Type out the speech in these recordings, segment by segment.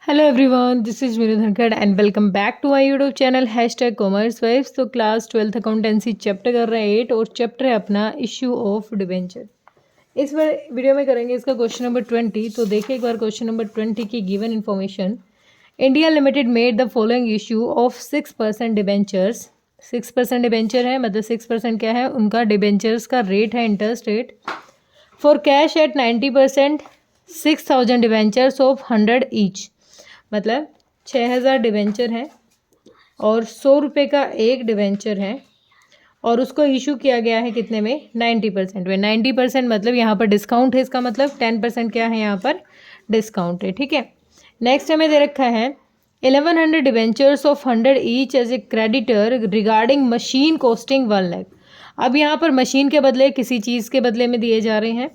Hello everyone, this is Meenu Dhankhar and welcome back to my YouTube channel #commerce vibes. तो class 12th accountancy chapter कर रहे हैं 8 और chapter है अपना इशू ऑफ डिबेंचर। इस बार वीडियो में करेंगे इसका क्वेश्चन नंबर 20। तो देखिए एक बार क्वेश्चन नंबर 20 की given information. India limited made the following issue of 6% debentures. 6% debenture है, मतलब 6% क्या है उनका डिबेंचर्स का रेट है, interest rate. For cash at 90%, 6000 debentures of 100 each, मतलब 6000 डिवेंचर है और 100 रुपये का एक डिवेंचर है और उसको इशू किया गया है कितने में, 90% में। 90% मतलब यहाँ पर डिस्काउंट है, इसका मतलब 10% क्या है यहाँ पर डिस्काउंट है, ठीक है। नेक्स्ट हमें दे रखा है 1100 debentures of 100 each as a creditor regarding machine costing 1 lakh. अब यहाँ पर मशीन के बदले किसी चीज़ के बदले में दिए जा रहे हैं।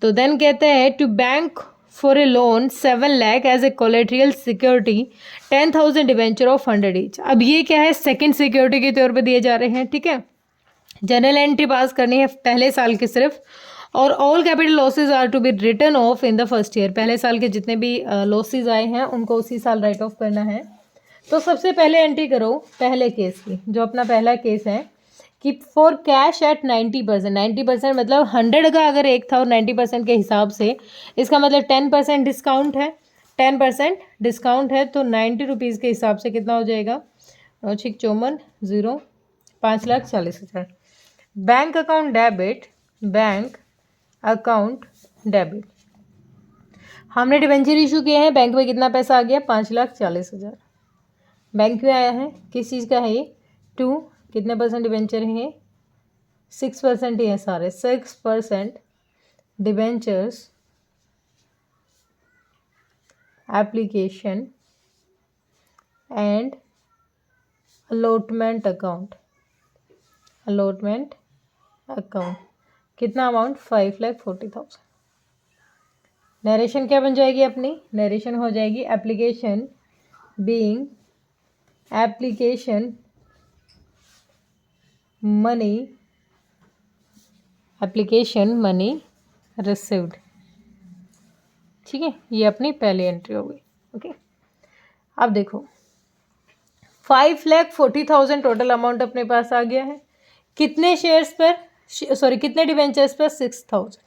तो देन कहते हैं to bank for a loan 7 lakh as a collateral security 10,000 debenture of 100 each. अब ये क्या है, सेकंड सिक्योरिटी के तौर पे दिए जा रहे हैं, ठीक है। जनरल एंट्री पास करनी है पहले साल की सिर्फ, और all capital losses are to be written off in the first year. पहले साल के जितने भी लॉसेज आए हैं उनको उसी साल राइट ऑफ करना है। तो सबसे पहले एंट्री करो पहले केस की, जो अपना पहला केस है कि फॉर कैश एट 90%। 90% मतलब 100 का अगर एक था और 90% के हिसाब से इसका मतलब 10% डिस्काउंट है। 10% डिस्काउंट है तो 90 रुपीज़ के हिसाब से कितना हो जाएगा, 9×4 5,40,000। Bank account debit, bank account debit. हमने डिबेंचर इशू किए हैं, बैंक में कितना पैसा आ गया, 5,40,000। बैंक में आया है, किस चीज़ का है ये, 2 कितने परसेंट डिबेंचर हैं, 6% ही है सारे। 6% debentures application and allotment account. Allotment account कितना अमाउंट, 5,40,000। नरेशन क्या बन जाएगी अपनी, नरेशन हो जाएगी application being application money, application money received, ठीक है। ये अपनी पहली एंट्री हो गई, ओके। अब देखो 5,40,000 टोटल अमाउंट अपने पास आ गया है। कितने शेयर्स पर, सॉरी कितने डिवेंचर्स पर, 6,000।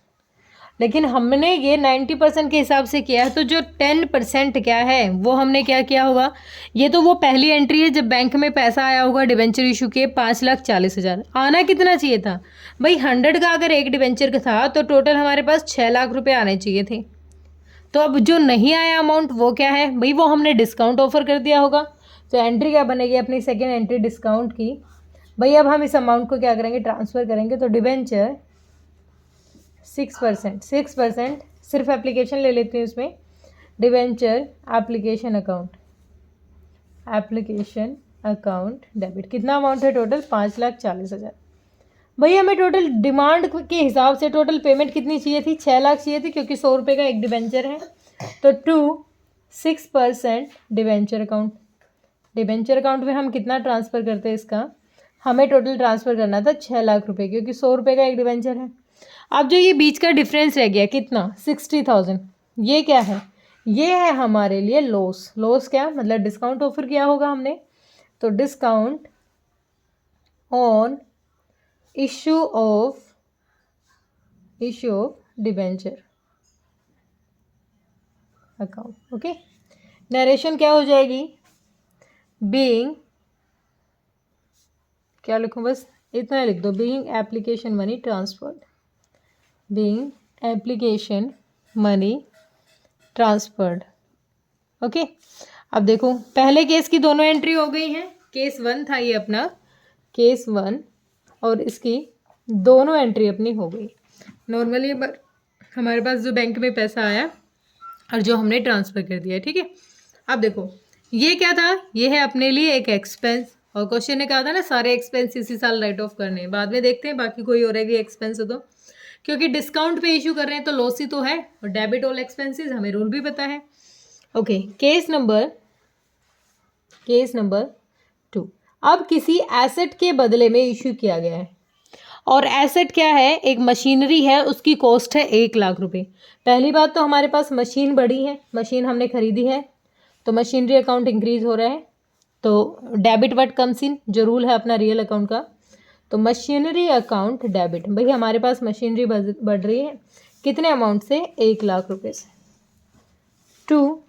लेकिन हमने ये 90% के हिसाब से किया है, तो जो 10% क्या है वो हमने क्या किया होगा, ये तो वो पहली एंट्री है जब बैंक में पैसा आया होगा डिवेंचर इशू के 5,40,000। आना कितना चाहिए था भाई, 100 का अगर एक डिवेंचर का था तो टोटल हमारे पास 6 लाख रुपए आने चाहिए थे। तो अब जो नहीं आया अमाउंट वो क्या है भाई, वो हमने डिस्काउंट ऑफर कर दिया होगा। तो एंट्री क्या बनेगी अपनी, सेकेंड एंट्री डिस्काउंट की। भाई अब हम इस अमाउंट को क्या करेंगे, ट्रांसफ़र करेंगे। तो डिवेंचर 6% सिर्फ एप्लीकेशन ले लेते हैं उसमें, debenture application account, application account debit. कितना अमाउंट है टोटल, 5,40,000। भाई हमें टोटल डिमांड के हिसाब से टोटल पेमेंट कितनी चाहिए थी, 6 लाख चाहिए थी, क्योंकि 100 रुपये का एक डिवेंचर है। तो 6% डिवेंचर अकाउंट। डिवेंचर अकाउंट में हम कितना ट्रांसफ़र करते हैं, इसका हमें टोटल ट्रांसफ़र करना था 6 लाख रुपये, क्योंकि 100 रुपये का एक डिवेंचर है। अब जो ये बीच का डिफरेंस रह गया कितना, 60,000, ये क्या है, ये है हमारे लिए लॉस। लॉस क्या मतलब, डिस्काउंट ऑफर किया होगा हमने, तो discount on issue of debenture account, okay. Narration क्या हो जाएगी, बीइंग, क्या लिखूं, बस इतना लिख दो, being application money transferred, being application money transferred, okay. अब देखो पहले केस की दोनों एंट्री हो गई हैं। केस 1 था ये अपना, केस 1, और इसकी दोनों एंट्री अपनी हो गई। नॉर्मली हमारे पास जो बैंक में पैसा आया और जो हमने ट्रांसफ़र कर दिया, ठीक है। अब देखो ये क्या था, ये है अपने लिए एक एक्सपेंस, और क्वेश्चन ने कहा था ना सारे एक्सपेंस इसी साल राइट ऑफ करने हैं, बाद में देखते हैं बाकी कोई और भी एक्सपेंस हो तो, क्योंकि डिस्काउंट पे इशू कर रहे हैं तो लॉस ही तो है, और डेबिट ऑल एक्सपेंसेस हमें रूल भी पता है, ओके। केस नंबर 2, अब किसी एसेट के बदले में इशू किया गया है, और एसेट क्या है, एक मशीनरी है, उसकी कॉस्ट है 1 लाख रुपए। पहली बात तो हमारे पास मशीन बड़ी है, मशीन हमने खरीदी है, तो मशीनरी अकाउंट इंक्रीज हो रहा है, तो डेबिट व्हाट कम्स इन, जो रूल है अपना रियल अकाउंट का, तो मशीनरी अकाउंट डेबिट। भाई हमारे पास मशीनरी बढ़ रही है कितने अमाउंट से, 1,00,000 से। 2,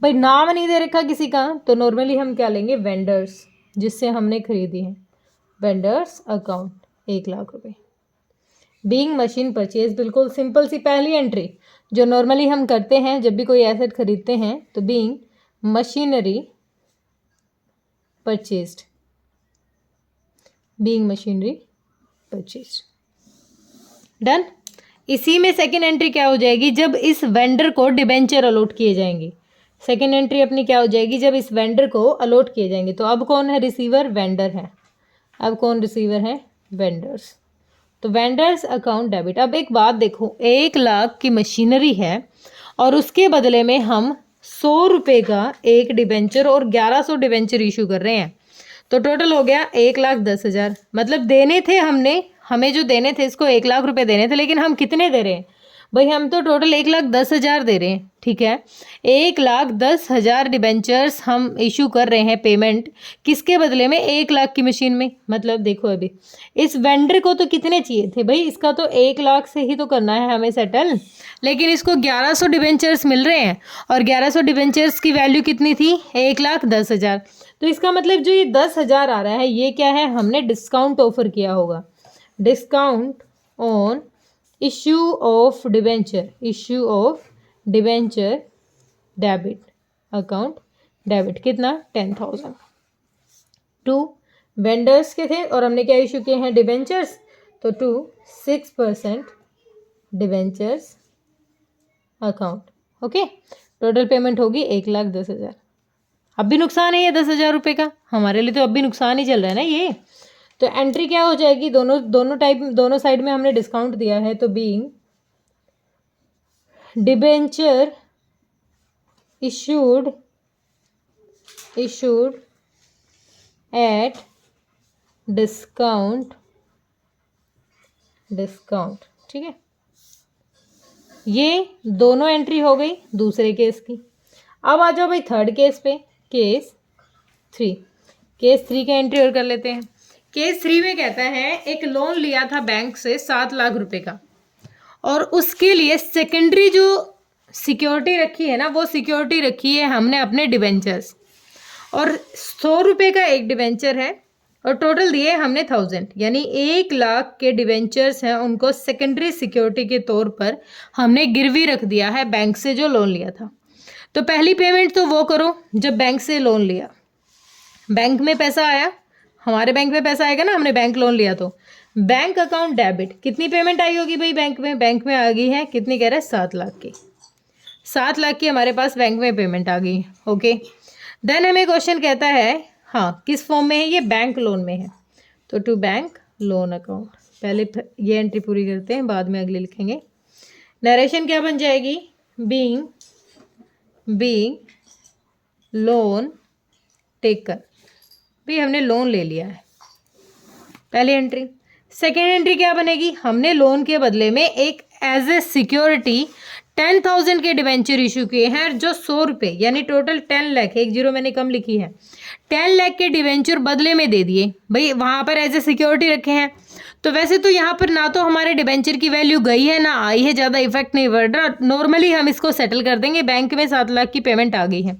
भाई नाम नहीं दे रखा किसी का, तो नॉर्मली हम क्या लेंगे, वेंडर्स जिससे हमने खरीदी है, vendors account 1,00,000 being machine purchase, बिल्कुल सिंपल सी पहली एंट्री जो नॉर्मली हम करते हैं जब भी कोई एसेट खरीदते हैं, तो being machinery purchased, being machinery purchased. Done. इसी में सेकेंड एंट्री क्या हो जाएगी, जब इस वेंडर को डिबेंचर अलॉट किए जाएंगे। सेकेंड एंट्री अपनी क्या हो जाएगी, जब इस वेंडर को अलॉट किए जाएंगे। तो अब कौन है रिसीवर, वेंडर है। अब कौन रिसीवर है, वेंडर्स। तो वेंडर्स अकाउंट डेबिट। अब एक बात देखो, 1,00,000 की मशीनरी है और उसके बदले में हम 100 रुपये का एक डिबेंचर और 1,100 डिबेंचर इशू कर रहे हैं, तो टोटल हो गया 1,10,000। मतलब देने थे हमने, हमें जो देने थे इसको 1,00,000 रुपये देने थे, लेकिन हम कितने दे रहे हैं भाई, हम तो टोटल 1,10,000 दे रहे हैं। ठीक है, 1,10,000 डिबेंचर्स हम इशू कर रहे हैं पेमेंट किसके बदले में, 1,00,000 की मशीन में। मतलब देखो अभी इस वेंडर को तो कितने चाहिए थे भाई, इसका तो 1,00,000 से ही तो करना है हमें सेटल, लेकिन इसको 1,100 डिबेंचर्स मिल रहे हैं और 1,100 डिबेंचर्स की वैल्यू कितनी थी, 1,10,000। तो इसका मतलब जो ये 10,000 आ रहा है ये क्या है, हमने डिस्काउंट ऑफर किया होगा, discount on issue of debenture, issue of debenture debit account debit, कितना 10,000। 2 वेंडर्स के थे और हमने क्या इशू किए हैं, डिबेंचर्स, तो 2 6% debentures account. Okay, total payment होगी 1,10,000। अब भी नुकसान है ये 10,000 रुपये का, हमारे लिए तो अब भी नुकसान ही चल रहा है ना ये। तो एंट्री क्या हो जाएगी, दोनों साइड में हमने डिस्काउंट दिया है, तो being debenture issued at discount, ठीक है। ये दोनों एंट्री हो गई दूसरे केस की। अब आ जाओ भाई थर्ड केस पे, केस 3। केस 3 का एंट्री और कर लेते हैं। केस 3 में कहता है एक लोन लिया था बैंक से 7,00,000 रुपए का, और उसके लिए सेकेंडरी जो सिक्योरिटी रखी है ना, वो सिक्योरिटी रखी है हमने अपने डिबेंचर्स, और 100 रुपये का एक डिबेंचर है और टोटल दिए हमने 1,000, यानी 1,00,000 के डिबेंचर्स हैं, उनको सेकेंडरी सिक्योरिटी के तौर पर हमने गिरवी रख दिया है बैंक से जो लोन लिया था। तो पहली पेमेंट तो वो करो जब बैंक से लोन लिया, बैंक में पैसा आया, हमारे बैंक में पैसा आएगा ना, हमने बैंक लोन लिया, तो बैंक अकाउंट डेबिट, कितनी पेमेंट आई होगी भाई बैंक में आ गई है कितनी, कह रहा है 7,00,000 की, 7,00,000 की हमारे पास बैंक में पेमेंट आ गई। ओके, देन हमें क्वेश्चन कहता है, हाँ किस फॉर्म में है ये, बैंक लोन में है, तो टू बैंक लोन अकाउंट। पहले ये एंट्री पूरी करते हैं, बाद में अगले लिखेंगे। नरेशन क्या बन जाएगी, बीइंग लोन टेकन, भाई हमने लोन ले लिया है, पहली एंट्री। सेकेंड एंट्री क्या बनेगी, हमने लोन के बदले में एक एज ए सिक्योरिटी 10,000 के डिवेंचर इशू किए हैं, जो 100 रुपये यानी टोटल 10 लाख, एक जीरो मैंने कम लिखी है, 10 लाख के डिवेंचर बदले में दे दिए भाई, वहाँ पर एज ए सिक्योरिटी रखे हैं। तो वैसे तो यहाँ पर ना तो हमारे डिवेंचर की वैल्यू गई है ना आई है, ज़्यादा इफेक्ट नहीं पड़ रहा, नॉर्मली हम इसको सेटल कर देंगे, बैंक में 7,00,000 की पेमेंट आ गई है।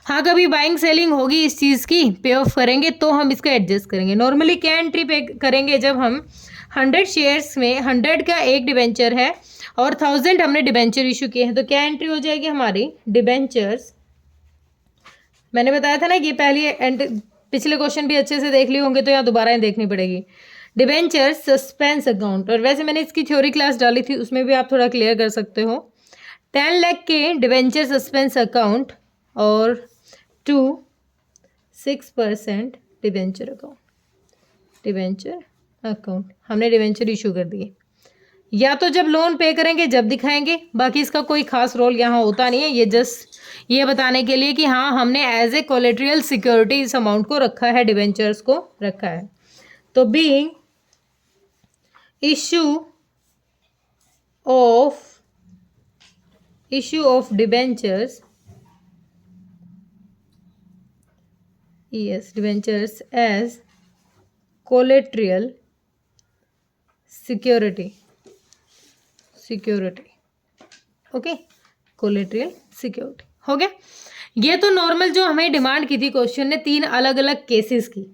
हाँ कभी बाइंग सेलिंग होगी इस चीज़ की, पे ऑफ करेंगे तो हम इसको एडजस्ट करेंगे। नॉर्मली क्या एंट्री पे करेंगे, जब हम 100 शेयर्स में 100 का एक डिवेंचर है और 1,000 हमने डिवेंचर इशू किए हैं, तो क्या एंट्री हो जाएगी हमारी, डिवेंचर्स, मैंने बताया था ना कि पहली पिछले क्वेश्चन भी अच्छे से देख लिए होंगे तो यहाँ दोबारा ही देखनी पड़ेगी, डिवेंचर सस्पेंस अकाउंट। और वैसे मैंने इसकी थ्योरी क्लास डाली थी, उसमें भी आप थोड़ा क्लियर कर सकते हो। 10 लाख के डिवेंचर सस्पेंस अकाउंट और 6% डिवेंचर अकाउंट हमने डिवेंचर इशू कर दिए, या तो जब लोन पे करेंगे जब दिखाएंगे, बाकी इसका कोई खास रोल यहाँ होता नहीं है, ये जस्ट ये बताने के लिए कि हाँ हमने एज ए कोलेट्रियल सिक्योरिटी इस अमाउंट को रखा है, डिवेंचर्स को रखा है। तो being issue of debentures ES debentures as collateral security okay, collateral security हो गया। ये तो नॉर्मल जो हमें डिमांड की थी क्वेश्चन ने 3 अलग अलग केसेस की।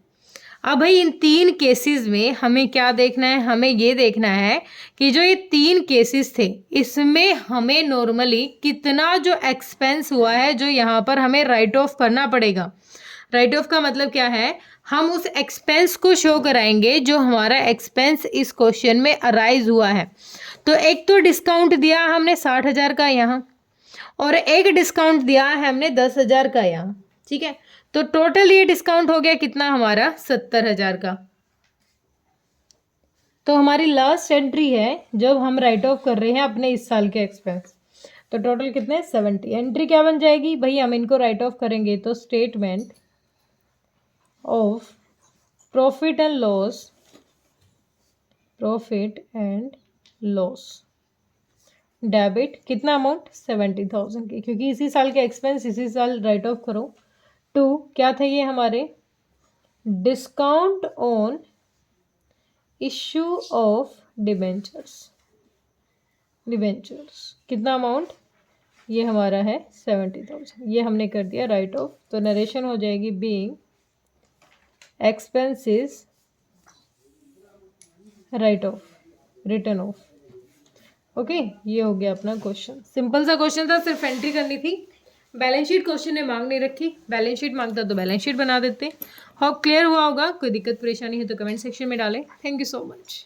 अब भाई इन 3 केसेस में हमें क्या देखना है, हमें ये देखना है कि जो ये 3 केसेस थे इसमें हमें नॉर्मली कितना जो एक्सपेंस हुआ है जो यहाँ पर हमें राइट ऑफ करना पड़ेगा। राइट ऑफ का मतलब क्या है, हम उस एक्सपेंस को शो कराएंगे जो हमारा एक्सपेंस इस क्वेश्चन में अराइज हुआ है। तो एक तो डिस्काउंट दिया हमने 60,000 का यहाँ, और एक डिस्काउंट दिया है हमने 10,000 का यहाँ, ठीक है। तो टोटल ये डिस्काउंट हो गया कितना हमारा 70,000 का। तो हमारी लास्ट एंट्री है जब हम राइट ऑफ कर रहे हैं अपने इस साल के एक्सपेंस। तो टोटल कितने 70। एंट्री क्या बन जाएगी भाई, हम इनको राइट ऑफ करेंगे तो statement of profit and loss debit कितना अमाउंट 70,000 की, क्योंकि इसी साल के एक्सपेंस इसी साल राइट ऑफ करो। टू क्या थे ये हमारे discount on issue of debentures कितना अमाउंट, ये हमारा है 70,000, ये हमने कर दिया राइट ऑफ। तो नरेशन हो जाएगी being expenses right of return of. Okay, ये हो गया अपना क्वेश्चन। सिंपल सा क्वेश्चन था, सिर्फ एंट्री करनी थी। बैलेंस शीट क्वेश्चन ने मांग नहीं रखी, बैलेंस शीट मांगता तो बैलेंस शीट बना देते। होप क्लियर हुआ होगा। कोई दिक्कत परेशानी है तो कमेंट सेक्शन में डालें। Thank you so much.